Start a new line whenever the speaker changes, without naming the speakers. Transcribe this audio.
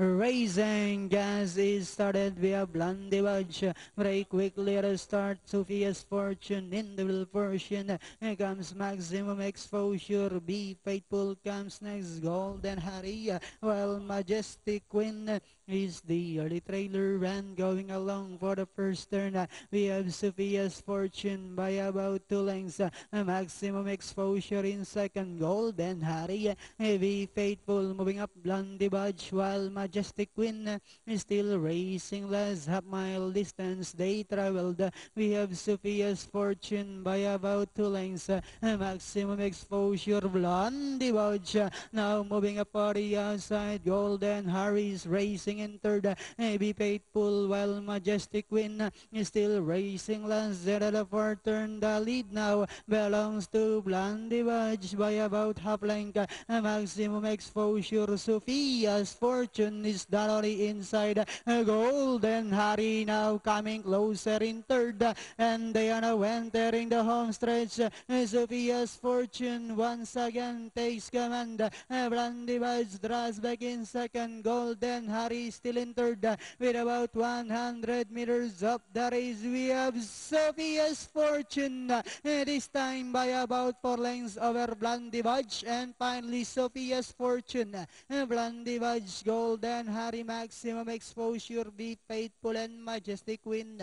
Raising gas is started via Blondie Budge. Very quickly at the start, Sophia's Fortune in the middle portion. Here comes Maximum Exposure. Be Faithful comes next. Golden Harry. While Majestic Queen is the early trailer run going along for the first turn. We have Sophia's Fortune by about 2 lengths. Maximum Exposure in second. Golden Harry. Be Faithful moving up Blondie Budge while Majestic Queen is still racing last half-mile distance they traveled. We have Sophia's Fortune by about 2 lengths. Maximum Exposure, Blondie Budge now moving up on the outside. Golden Harris racing in third. Be Faithful while Majestic Queen is still racing last. At the fourth turn, the lead now belongs to Blondie Budge by about half length. Maximum Exposure, Sophia's Fortune is thoroughly inside. Golden Harry now coming closer in third. And they are now entering the home stretch. Sophia's Fortune once again takes command. Blondie Budge draws back in second. Golden Harry still in third. With about 100 meters up the race, we have Sophia's Fortune. This time by about 4 lengths over Blondie Budge. And finally, Sophia's Fortune. Blondie Budge, Golden Harry, Maximum Exposure, Be Faithful, and Majestic Queen.